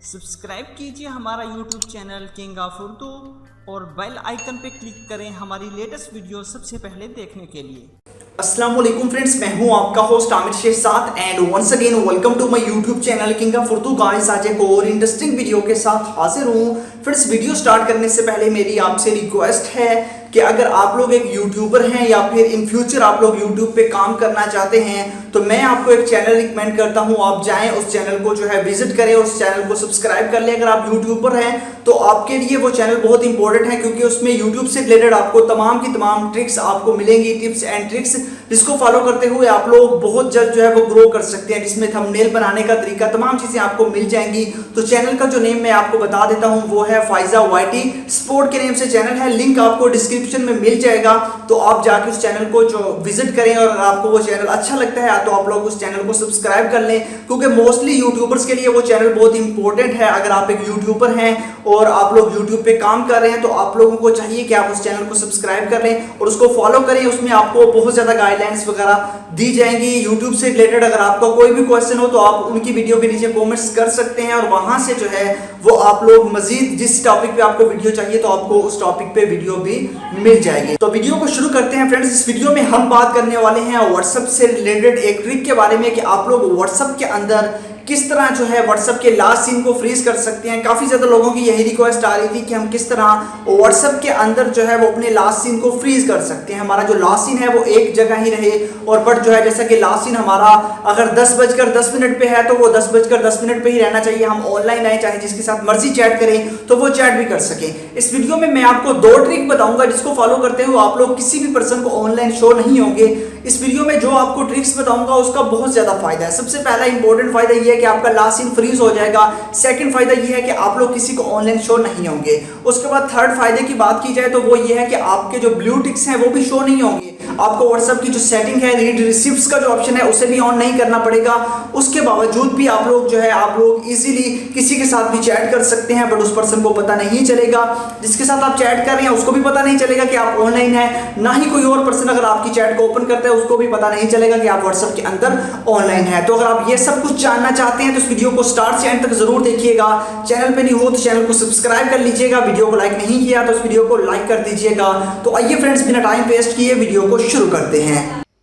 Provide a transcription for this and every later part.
Subscribe कीजिए हमारा YouTube channel king of Urdu और बेल आइकन पे क्लिक करें हमारी लेटेस्ट वीडियो सबसे पहले देखने के लिए। अस्सलाम वालेकुम फ्रेंड्स, मैं हूं आपका host Aamir Shersad and once again welcome to my YouTube channel king of Urdu. Guys आज एक और इंटरेस्टिंग वीडियो के साथ हाजिर हूं। फ्रेंड्स वीडियो स्टार्ट करने से पहले मेरी आपसे रिक्वेस्ट है कि अगर आप लोग एक यूट्यूबर हैं या फिर इन फ्यूचर आप लोग यूट्यूब पे काम करना चाहते हैं तो मैं आपको एक चैनल रिकमेंड करता हूं, आप जाएं उस चैनल को जो है विजिट करें, उस चैनल को सब्सक्राइब कर लें। अगर आप यूट्यूबर हैं तो आपके लिए वो चैनल बहुत इंपॉर्टेंट है क्योंकि उसमें यूट्यूब से रिलेटेड आपको तमाम की तमाम ट्रिक्स आपको मिलेंगी, टिप्स एंड ट्रिक्स जिसको फॉलो करते हुए आप लोग बहुत जल्द जो है वो ग्रो कर सकते हैं, जिसमें थंबनेल बनाने का तरीका तमाम चीजें आपको मिल जाएंगी। तो चैनल का जो नेम मैं आपको बता देता हूं वो है फाइजा वाईटी स्पोर्ट के नेम से चैनल है, लिंक आपको डिस्क्रिप्शन में मिल जाएगा। तो आप जाके उस चैनल को जो विजिट करें और आपको वो चैनल अच्छा लगता है तो आप लोग उस चैनल को सब्सक्राइब कर लें क्योंकि मोस्टली यूट्यूबर्स के लिए वो चैनल बहुत इंपॉर्टेंट है। अगर आप एक यूट्यूबर हैं और आप लोग यूट्यूब पे काम कर रहे हैं तो आप लोगों को चाहिए कि आप उस चैनल को सब्सक्राइब कर लें और उसको फॉलो करें। उसमें आपको बहुत ज्यादा गाइडलाइंस वगैरह दी जाएंगी यूट्यूब से रिलेटेड। अगर आपका कोई भी क्वेश्चन हो तो आप उनकी वीडियो के नीचे कमेंट्स कर सकते हैं और वहां से जो है वो आप लोग मजीद जिस टॉपिक पे आपको वीडियो चाहिए तो आपको उस टॉपिक पे वीडियो भी मिल जाएगी। तो वीडियो को शुरू करते हैं फ्रेंड्स। इस वीडियो में हम बात करने वाले हैं व्हाट्सएप से रिलेटेड एक ट्रिक के बारे में कि आप लोग व्हाट्सएप के अंदर किस तरह जो है व्हाट्सएप के लास्ट सीन को फ्रीज कर सकते हैं। काफी ज्यादा लोगों की यही रिक्वेस्ट आ रही थी कि हम किस तरह व्हाट्सएप के अंदर जो है वो अपने लास्ट सीन को फ्रीज कर सकते हैं। हमारा जो लास्ट सीन है वो एक जगह ही रहे और बट जो है जैसा कि लास्ट सीन हमारा अगर 10:10 पे है तो वो 10:10 पे ही रहना चाहिए। हम ऑनलाइन आए चाहे जिसके साथ मर्जी चैट करें तो वो चैट भी कर सके। इस वीडियो में मैं आपको 2 ट्रिक बताऊंगा जिसको फॉलो करते हुए आप लोग किसी भी पर्सन को ऑनलाइन शो नहीं होंगे। इस वीडियो में जो आपको ट्रिक्स बताऊंगा उसका बहुत ज्यादा फायदा है। सबसे पहला इंपॉर्टेंट फायदा यह है कि आपका लास्ट सीन फ्रीज हो जाएगा। सेकंड फायदा यह है कि आप लोग किसी को ऑनलाइन शो नहीं होंगे। उसके बाद थर्ड फायदे की बात की जाए तो वो ये है कि आपके जो ब्लू टिक्स हैं वो भी शो नहीं होंगे। आपको व्हाट्सएप की जो सेटिंग है रीड रिसीव्स का जो ऑप्शन है उसे भी ऑन नहीं करना पड़ेगा। उसके बावजूद भी आप लोग जो है आप लोग इजीली किसी के साथ भी चैट कर सकते हैं बट उस पर्सन को पता नहीं चलेगा। जिसके साथ आप चैट कर रहे हैं उसको भी पता नहीं चलेगा कि आप ऑनलाइन है, ना ही कोई और पर्सन अगर आपकी चैट को ओपन करता है उसको भी पता नहीं चलेगा कि आप व्हाट्सएप के अंदर ऑनलाइन है। तो अगर आप ये सब कुछ जानना चाहते हैं तो इस वीडियो को स्टार्ट से एंड तक जरूर देखिएगा। चैनल पे नहीं हो तो चैनल को सब्सक्राइब कर लीजिएगा। वीडियो को लाइक नहीं किया तो इस वीडियो को लाइक कर दीजिएगा। तो आइए फ्रेंड्स बिना टाइम वेस्ट किए वीडियो को शुरू करते हैं।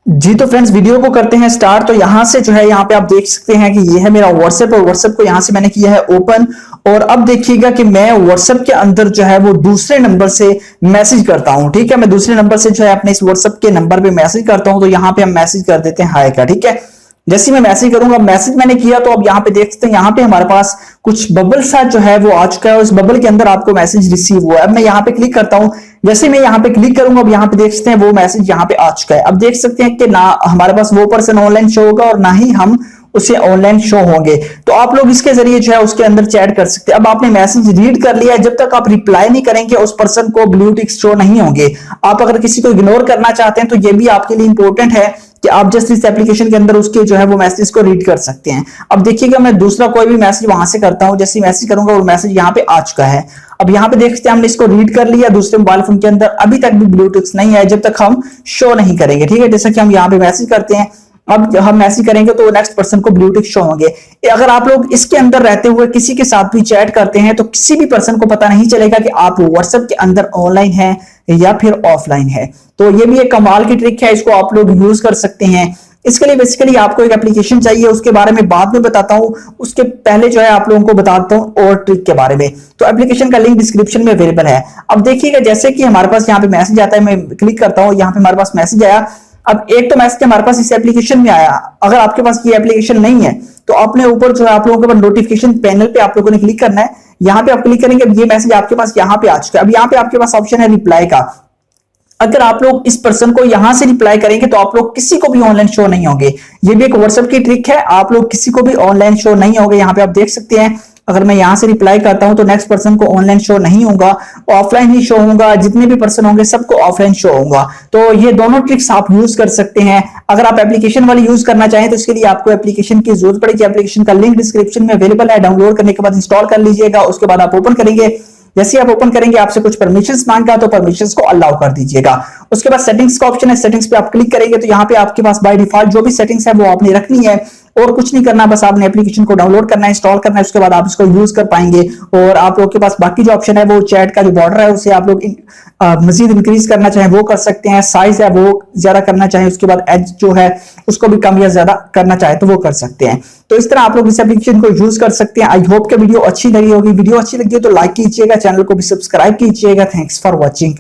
जी तो फ्रेंड्स वीडियो को करते हैं स्टार्ट। तो यहाँ से जो है यहाँ पे आप देख सकते हैं कि ये है मेरा व्हाट्सएप और व्हाट्सएप को यहाँ से मैंने किया है ओपन। और अब देखिएगा कि मैं व्हाट्सएप के अंदर जो है वो दूसरे नंबर से मैसेज करता हूँ। ठीक है, मैं दूसरे नंबर से जो है अपने इस व्हाट्सएप के नंबर पे मैसेज करता हूँ। तो यहाँ पे हम मैसेज कर देते हैं हाय का। ठीक है, जैसे मैं मैसेज करूंगा, मैसेज मैंने किया तो अब यहाँ पे देख सकते हैं यहाँ पे हमारे पास कुछ बबल सा जो है वो आ चुका है और इस बबल के अंदर आपको मैसेज रिसीव हुआ है। अब मैं यहाँ पे क्लिक करता हूँ, जैसे मैं यहाँ पे क्लिक करूंगा अब यहाँ पे देख सकते हैं वो मैसेज यहाँ पे आ चुका है। अब देख सकते हैं कि ना हमारे पास वो पर्सन ऑनलाइन शो होगा और ना ही हम उसे ऑनलाइन शो होंगे। तो आप लोग इसके जरिए जो है उसके अंदर चैट कर सकते हैं। अब आपने मैसेज रीड कर लिया है, जब तक आप रिप्लाई नहीं करेंगे उस पर्सन को ब्लू टिक्स शो नहीं होंगे। आप अगर किसी को इग्नोर करना चाहते हैं तो ये भी आपके लिए इंपॉर्टेंट है कि आप जस्ट इस एप्लीकेशन के अंदर उसके जो है वो मैसेज को रीड कर सकते हैं। अब देखिएगा मैं दूसरा कोई भी मैसेज वहां से करता हूं, जैसे मैसेज करूंगा वो मैसेज यहाँ पे आ चुका है। अब यहाँ पे देख सकते हैं हमने इसको रीड कर लिया दूसरे मोबाइल फोन के अंदर, अभी तक भी ब्लू टिक्स नहीं है जब तक हम शो नहीं करेंगे। ठीक है, जैसा कि हम यहाँ पे मैसेज करते हैं, अब हम मैसेज करेंगे तो नेक्स्ट पर्सन को ब्लू टिक शो होंगे। अगर आप लोग इसके अंदर रहते हुए किसी के साथ भी चैट करते हैं तो किसी भी पर्सन को पता नहीं चलेगा कि आप व्हाट्सएप के अंदर ऑनलाइन हैं या फिर ऑफलाइन है। तो ये भी एक कमाल की ट्रिक है, इसको आप लोग यूज कर सकते हैं। इसके लिए बेसिकली आपको एक एप्लीकेशन चाहिए, उसके बारे में बाद में बताता हूं। उसके पहले जो है आप लोगों को बताता हूं और ट्रिक के बारे में। तो एप्लीकेशन का लिंक डिस्क्रिप्शन में अवेलेबल है। अब देखिएगा जैसे कि हमारे पास यहाँ पे मैसेज आता है, मैं क्लिक करता हूँ, यहाँ पे हमारे पास मैसेज आया। अब एक तो मैसेज हमारे पास इस एप्लीकेशन में आया। अगर आपके पास ये एप्लीकेशन नहीं है तो अपने ऊपर जो है आप लोगों के पास नोटिफिकेशन पैनल पे आप लोगों ने क्लिक करना है। यहाँ पे आप क्लिक करेंगे, अब ये मैसेज आपके पास यहाँ पे आ चुका है। अब यहाँ पे आपके पास ऑप्शन है रिप्लाई का। अगर आप लोग इस पर्सन को यहां से रिप्लाई करेंगे तो आप लोग किसी को भी ऑनलाइन शो नहीं होंगे। ये भी एक व्हाट्सएप की ट्रिक है, आप लोग किसी को भी ऑनलाइन शो नहीं होंगे। यहाँ पे आप देख सकते हैं अगर मैं यहां से रिप्लाई करता हूं तो नेक्स्ट पर्सन को ऑनलाइन शो नहीं होगा, ऑफलाइन ही शो होगा। जितने भी पर्सन होंगे सबको ऑफलाइन शो होगा। तो ये दोनों ट्रिक्स आप यूज कर सकते हैं। अगर आप एप्लीकेशन वाली यूज करना चाहें तो इसके लिए आपको एप्लीकेशन की जरूरत पड़ेगी। एप्लीकेशन का लिंक डिस्क्रिप्शन में अवेलेबल है, डाउनलोड करने के बाद इंस्टॉल कर लीजिएगा। उसके बाद आप ओपन करेंगे, जैसे आप ओपन करेंगे आपसे कुछ परमिशंस मांगा तो परमिशंस को अलाउ कर दीजिएगा। उसके बाद सेटिंग्स का ऑप्शन है, सेटिंग्स पे आप क्लिक करेंगे तो यहाँ पे आपके पास बाय डिफॉल्ट जो भी सेटिंग्स है वो आपने रखनी है। और कुछ नहीं करना, बस आपने एप्लीकेशन को डाउनलोड करना है, इंस्टॉल करना है, उसके बाद आप इसको यूज कर पाएंगे। और आप लोग के पास बाकी जो ऑप्शन है वो चैट का जो बॉर्डर है उसे आप लोग मजीद इंक्रीज करना चाहें वो कर सकते हैं, साइज है वो ज्यादा करना चाहें, उसके बाद एज जो है उसको भी कम या ज्यादा करना चाहे तो वो कर सकते हैं। तो इस तरह आप लोग इस एप्लीकेशन को यूज कर सकते हैं। आई होप कि वीडियो अच्छी लगी होगी। वीडियो अच्छी लगी हो तो लाइक कीजिएगा, चैनल को भी सब्सक्राइब कीजिएगा। Thanks for watching.